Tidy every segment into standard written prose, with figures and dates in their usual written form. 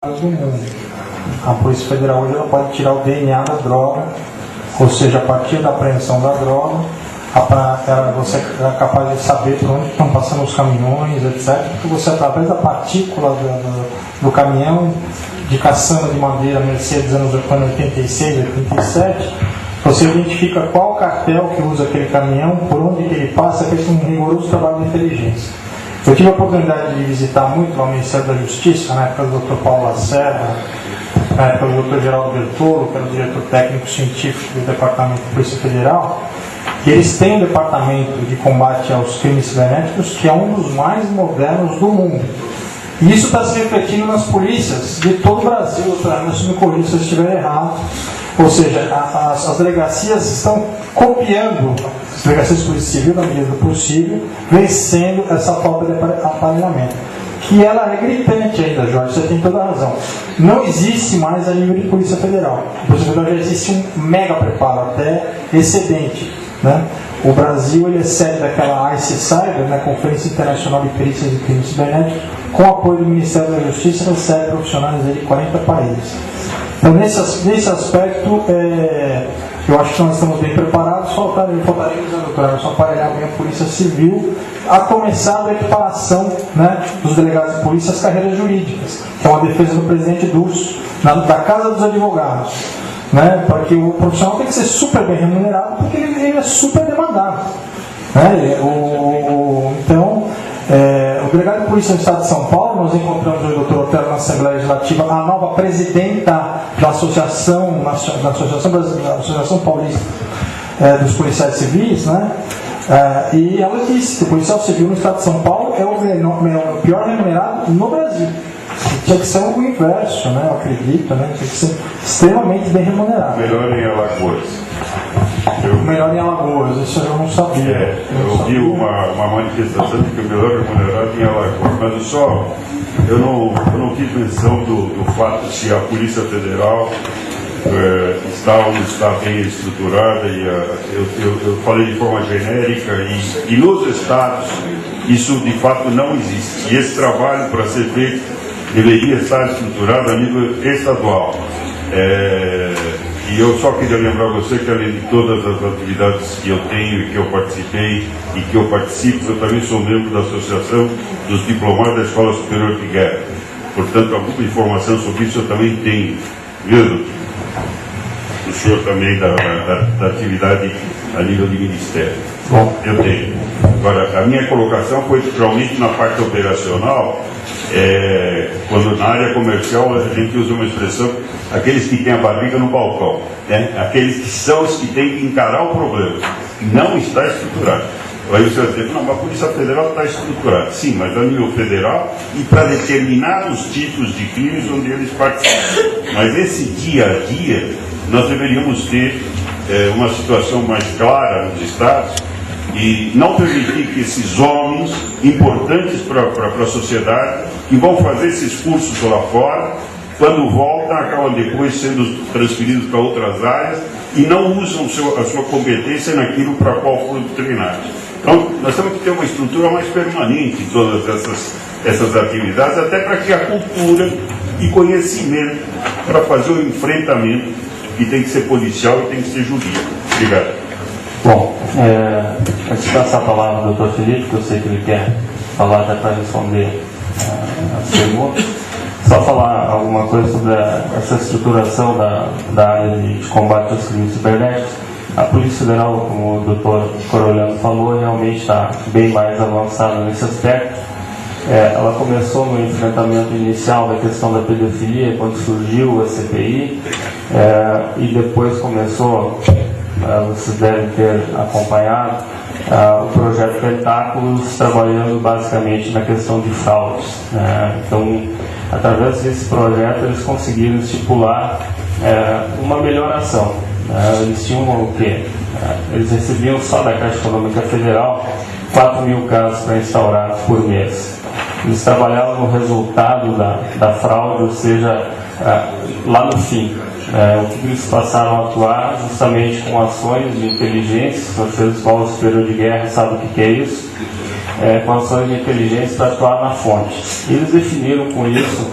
do mundo. A Polícia Federal hoje ela pode tirar o DNA da droga, ou seja, a partir da apreensão da droga, você é capaz de saber por onde estão passando os caminhões, etc. Porque você, através da partícula do caminhão, de caçamba de madeira Mercedes anos 86, 87, você identifica qual cartel que usa aquele caminhão, por onde que ele passa, que é um rigoroso trabalho de inteligência. Eu tive a oportunidade de visitar muito lá o Ministério da Justiça, na época do Dr. Paulo Lacerda, na época do Dr. Geraldo Bertolo, que era o diretor técnico científico do Departamento de Polícia Federal, e eles têm um departamento de combate aos crimes cibernéticos que é um dos mais modernos do mundo. E isso está se refletindo nas polícias de todo o Brasil, se me corrija se eu estiver errado. Ou seja, as delegacias estão copiando, as delegacias de polícia civil, na medida do possível, vencendo essa falta de aparelhamento. Que ela é gritante ainda, Jorge, você tem toda a razão. Não existe mais a nível de Polícia Federal. A Polícia Federal já existe um mega preparo, até excedente. Né? O Brasil ele é sede daquela ICE Cyber, né, Conferência Internacional de Perícias e Crimes Cibernéticos, com apoio do Ministério da Justiça, recebe profissionais de 40 países. Então, nesse aspecto, eu acho que nós estamos bem preparados. Faltaríamos, doutora, só aparelhar bem a Polícia Civil, a começar da equiparação, né, dos delegados de polícia às carreiras jurídicas, que é uma defesa do presidente Durso, da Casa dos Advogados. Né, porque o profissional tem que ser super bem remunerado, porque ele é super demandado. Né? O delegado de polícia do Estado de São Paulo, nós encontramos o Dr. Otelo na Assembleia Legislativa, a nova presidenta da Associação Paulista dos Policiais Civis, né? E ela disse que o policial civil no Estado de São Paulo é o pior remunerado no Brasil. Tinha que ser o inverso, né? Eu acredito, né? Tinha que ser extremamente bem remunerado. Melhor em Alagoas. Melhor em Alagoas, isso eu não sabia. Eu vi uma manifestação de que o melhor remunerado em Alagoas, mas eu não fiz menção do fato de se a Polícia Federal está ou não está bem estruturada, e eu falei de forma genérica, e nos estados isso de fato não existe. E esse trabalho, para ser feito, deveria estar estruturado a nível estadual. E eu só queria lembrar você que, além de todas as atividades que eu tenho e que eu participei e que eu participo, eu também sou membro da Associação dos Diplomados da Escola Superior de Guerra. Portanto, alguma informação sobre isso eu também tenho. Viu? O senhor também da atividade a nível de ministério. Bom, eu tenho. Agora, a minha colocação foi realmente na parte operacional. Quando na área comercial a gente usa uma expressão, aqueles que têm a barriga no balcão, né? Aqueles que são os que têm que encarar o problema, não está estruturado. Aí você vai dizer, não, mas a Polícia Federal está estruturada. Sim, mas a nível federal e para determinados tipos de crimes onde eles participam. Mas esse dia a dia nós deveríamos ter uma situação mais clara nos estados, e não permitir que esses homens importantes para a sociedade, que vão fazer esses cursos lá fora, quando voltam, acabam depois sendo transferidos para outras áreas e não usam a sua competência naquilo para qual foram treinados. Então, nós temos que ter uma estrutura mais permanente em todas essas atividades, até para que a cultura e conhecimento para fazer o enfrentamento, que tem que ser policial e tem que ser jurídico. Obrigado. Bom, antes de passar a palavra ao Dr. Felipe, que eu sei que ele quer falar até para responder as perguntas, só falar alguma coisa sobre essa estruturação da área de combate aos crimes cibernéticos. A Polícia Federal, como o Dr. Corolano falou, realmente está bem mais avançada nesse aspecto. Ela começou no enfrentamento inicial da questão da pedofilia, quando surgiu a CPI, e depois começou... vocês devem ter acompanhado o projeto Tentáculos, trabalhando basicamente na questão de fraudes. Então, através desse projeto, eles conseguiram estipular uma melhoração. Eles tinham o quê? Eles recebiam só da Caixa Econômica Federal 4 mil casos para instaurar por mês. Eles trabalhavam no resultado da fraude, ou seja, lá no fim. O que eles passaram a atuar justamente com ações de inteligência. Vocês, Escola Superior de Guerra, sabem o que é isso, com ações de inteligência para atuar na fonte. Eles definiram com isso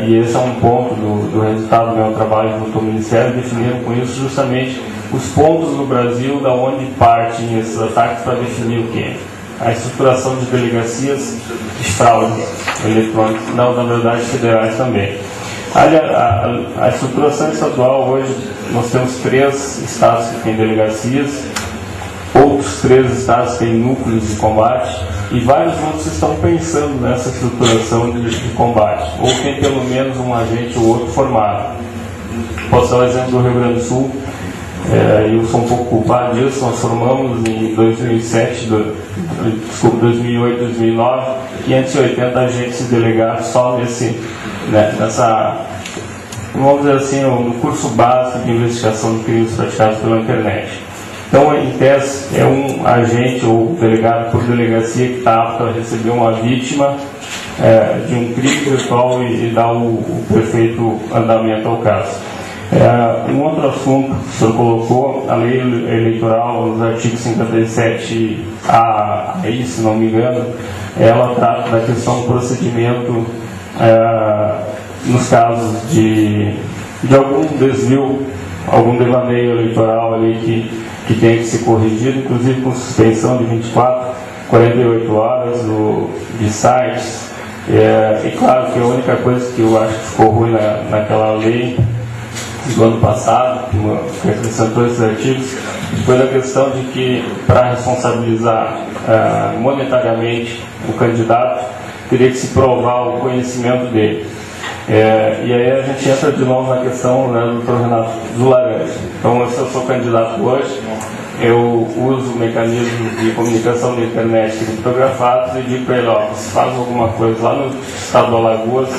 E esse é um ponto do resultado do meu trabalho junto ao Ministério, definiram com isso justamente os pontos no Brasil da onde partem esses ataques para definir o quê? A estruturação de delegacias de fraudes eletrônicas, não, na verdade, federais também. A estruturação estadual hoje, nós temos 3 estados que têm delegacias, outros 3 estados têm núcleos de combate e vários outros estão pensando nessa estruturação de combate, ou tem pelo menos um agente ou outro formado. Posso dar o exemplo do Rio Grande do Sul, eu sou um pouco culpado disso. Nós formamos em 2008, 2009, 580 agentes delegados só nessa, vamos dizer assim, no curso básico de investigação de crimes praticados pela internet. Então, em tese, é um agente ou delegado por delegacia que está apto a receber uma vítima de um crime virtual e dar o perfeito andamento ao caso. Um outro assunto que o senhor colocou, a lei eleitoral, nos artigos 57A, aí, se não me engano, ela trata da questão do procedimento nos casos de algum desvio, algum devaneio eleitoral ali que tem que ser corrigido, inclusive com suspensão de 24, 48 horas de sites. E claro que a única coisa que eu acho que ficou ruim naquela lei do ano passado, que acrescentou esses artigos, foi a questão de que, para responsabilizar monetariamente o candidato, teria que se provar o conhecimento dele. E aí a gente entra de novo na questão, né, do Dr. Renato do Laranja. Então, se eu sou candidato hoje, eu uso mecanismos de comunicação da internet criptografados e digo para ele: você faz alguma coisa lá no estado do Alagoas,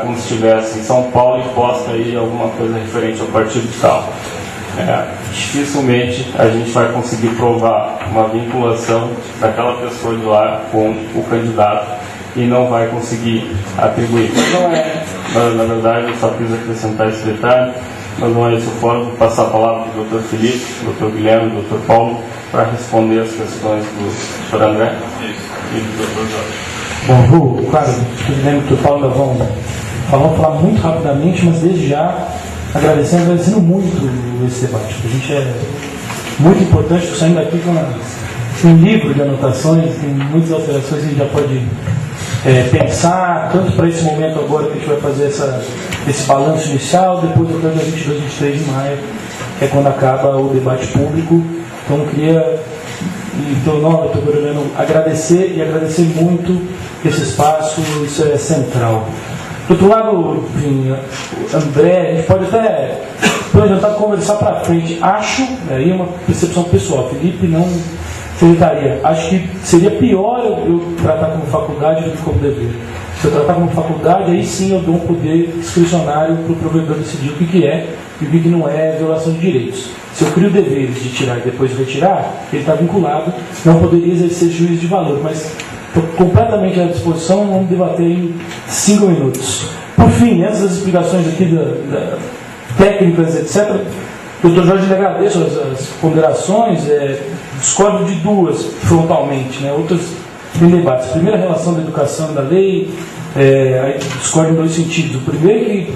como se estivesse em São Paulo, e posta aí alguma coisa referente ao partido tal. Dificilmente a gente vai conseguir provar uma vinculação daquela pessoa de lá com o candidato e não vai conseguir atribuir. Mas não na verdade, eu só quis acrescentar esse detalhe, mas não é esse o fórum. Vou passar a palavra para o Dr. Felipe, Dr. Guilherme, Dr. Paulo, para responder as questões do Dr. André e do Dr. Jorge. Bom, claro, o Guilherme e o Dr. Paulo vão falar muito rapidamente, mas desde já agradecendo muito esse debate. A gente é muito importante, saindo daqui com um livro de anotações, tem muitas alterações que a gente já pode pensar, tanto para esse momento agora que a gente vai fazer esse balanço inicial, depois até dia 22, 23 de maio, que é quando acaba o debate público. Então eu queria, em teu nome, Dr. Guilherme, agradecer muito esse espaço, isso é central. Do outro lado, enfim, André, a gente pode até tentar conversar para frente. Acho, aí é uma percepção pessoal, Felipe não secretaria. Acho que seria pior eu tratar como faculdade do que como dever. Se eu tratar como faculdade, aí sim eu dou um poder discricionário para o provedor decidir o que é e o que não é violação de direitos. Se eu crio deveres de tirar e depois retirar, ele está vinculado, não poderia exercer juízo de valor, mas estou completamente à disposição, vamos debater em 5 minutos. Por fim, antes das explicações aqui técnicas, etc., Dr. Jorge, lhe agradeço as ponderações, discordo de duas frontalmente, né? Outras em debates. Primeiro, a relação da educação e da lei, discordo em 2 sentidos. O primeiro é que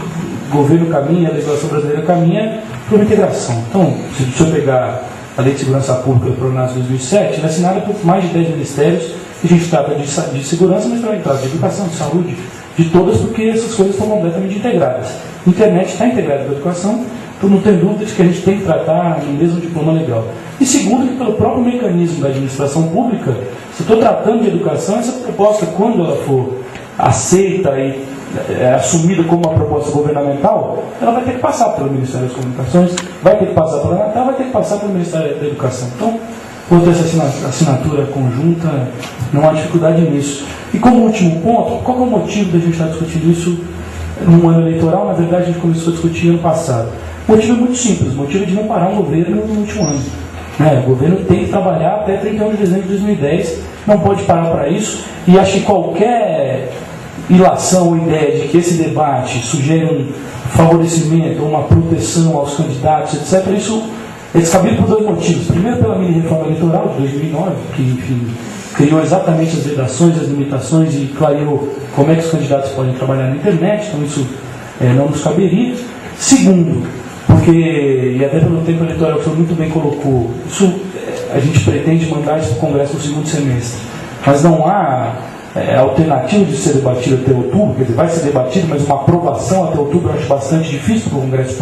o governo caminha, a legislação brasileira caminha para uma integração. Então, se o senhor pegar a Lei de Segurança Pública do Pronas de 2007, ela é assinada por mais de 10 ministérios, e a gente trata de segurança, mas também trata de educação, de saúde, de todas, porque essas coisas estão completamente integradas. A internet está integrada com a educação, então não tem dúvida de que a gente tem que tratar no mesmo diploma legal. E segundo, que pelo próprio mecanismo da administração pública, se eu estou tratando de educação, essa proposta, quando ela for aceita e assumida como uma proposta governamental, ela vai ter que passar pelo Ministério das Comunicações, vai ter que passar pela Anatel, vai ter que passar pelo Ministério da Educação. Então, por ter essa assinatura conjunta, não há dificuldade nisso. E como último ponto, qual é o motivo da gente estar discutindo isso num ano eleitoral? Na verdade, a gente começou a discutir ano passado. O motivo é muito simples, o motivo é de não parar o governo no último ano. O governo tem que trabalhar até 31 de dezembro de 2010, não pode parar para isso, e acho que qualquer ilação ou ideia de que esse debate sugere um favorecimento ou uma proteção aos candidatos, etc., isso É descabido por dois motivos. Primeiro, pela mini-reforma eleitoral de 2009, que, enfim, criou exatamente as vedações, as limitações e clareou como é que os candidatos podem trabalhar na internet, então isso não nos caberia. Segundo, porque, e até pelo tempo eleitoral que o senhor muito bem colocou, isso a gente pretende mandar isso para o Congresso no segundo semestre, mas não há alternativa de ser debatido até outubro, quer dizer, vai ser debatido, mas uma aprovação até outubro eu acho bastante difícil para o Congresso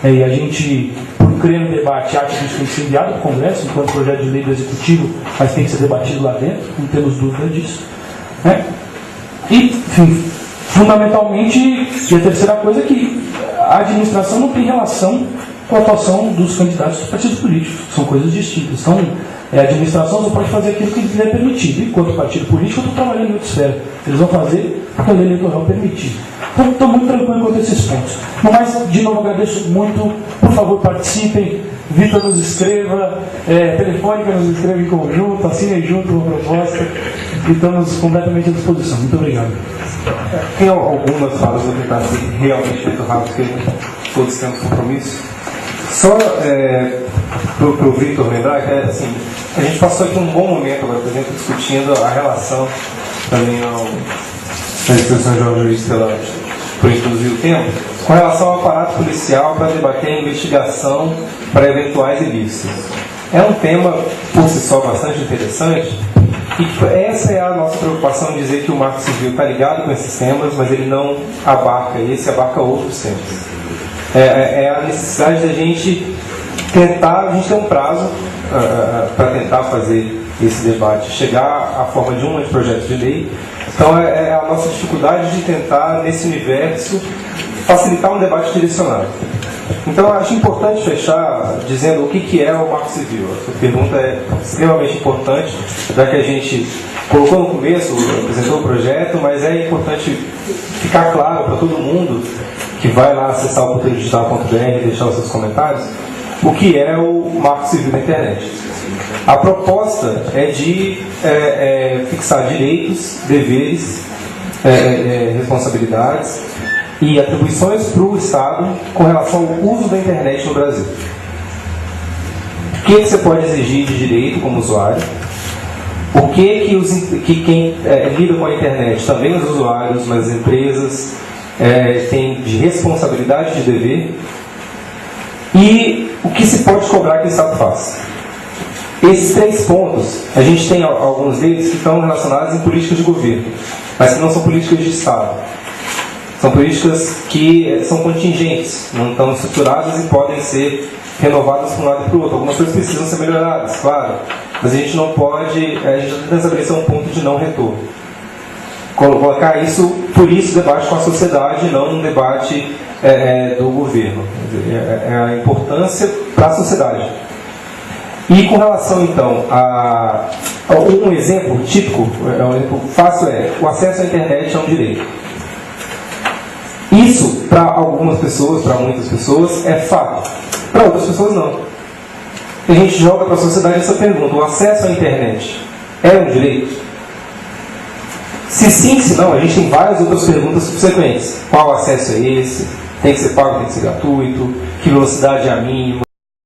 e a gente, por crer no debate, acha que isso tem que ser enviado para o Congresso, enquanto projeto de lei do Executivo, mas tem que ser debatido lá dentro, não temos dúvida disso. E, enfim, fundamentalmente, e a terceira coisa é que a administração não tem relação com a atuação dos candidatos dos partidos políticos, são coisas distintas. Então, a administração só pode fazer aquilo que lhe é permitido. Enquanto partido político, eu estou trabalhando em outra esfera. Eles vão fazer o que a lei eleitoral permitir. Então, estou muito tranquilo quanto a esses pontos. No mais, de novo, agradeço muito. Por favor, participem. Vitor nos escreva. Telefônica nos escreva em conjunto. Assinem junto uma proposta. E estamos completamente à disposição. Muito obrigado. Tem algumas falas, vou tentar ser realmente muito rápido, porque todos temos compromisso. Só para o Vitor lembrar que assim, a gente passou aqui um bom momento agora, por exemplo, discutindo a relação também na discussão de um juiz por introduzir o tema, com relação ao aparato policial para debater a investigação para eventuais ilícitos. É um tema por si só bastante interessante, e essa é a nossa preocupação, dizer que o Marco Civil está ligado com esses temas, mas ele não abarca esse, abarca outros temas. É a necessidade da gente tentar, a gente tem um prazo para tentar fazer esse debate, chegar à forma de um projeto de lei. Então é a nossa dificuldade de tentar, nesse universo, facilitar um debate direcionado. Então eu acho importante fechar dizendo o que é o Marco Civil. Essa pergunta é extremamente importante, já que a gente colocou no começo, apresentou o projeto, mas é importante ficar claro para todo mundo que vai lá acessar o culturadigital.br e deixar os seus comentários, o que é o Marco Civil da internet. A proposta é de fixar direitos, deveres, responsabilidades e atribuições para o Estado com relação ao uso da internet no Brasil. O que você pode exigir de direito como usuário? O que quem lida com a internet, também os usuários, mas as empresas, tem de responsabilidade, de dever, e o que se pode cobrar que o Estado faça. Esses 3 pontos, a gente tem alguns deles que estão relacionados em políticas de governo, mas que não são políticas de Estado. São políticas que são contingentes, não estão estruturadas e podem ser renovadas para um lado e para o outro. Algumas coisas precisam ser melhoradas, claro, mas a gente não pode, a gente tem que estabelecer um ponto de não retorno. Colocar isso, por isso, debate com a sociedade, não um debate do governo. É a importância para a sociedade. E com relação, então, a um exemplo típico, um exemplo fácil o acesso à internet é um direito. Isso, para algumas pessoas, para muitas pessoas, é fato. Para outras pessoas, não. A gente joga para a sociedade essa pergunta: o acesso à internet é um direito? Se sim, se não, a gente tem várias outras perguntas subsequentes. Qual acesso é esse? Tem que ser pago, tem que ser gratuito? Que velocidade é a mínima?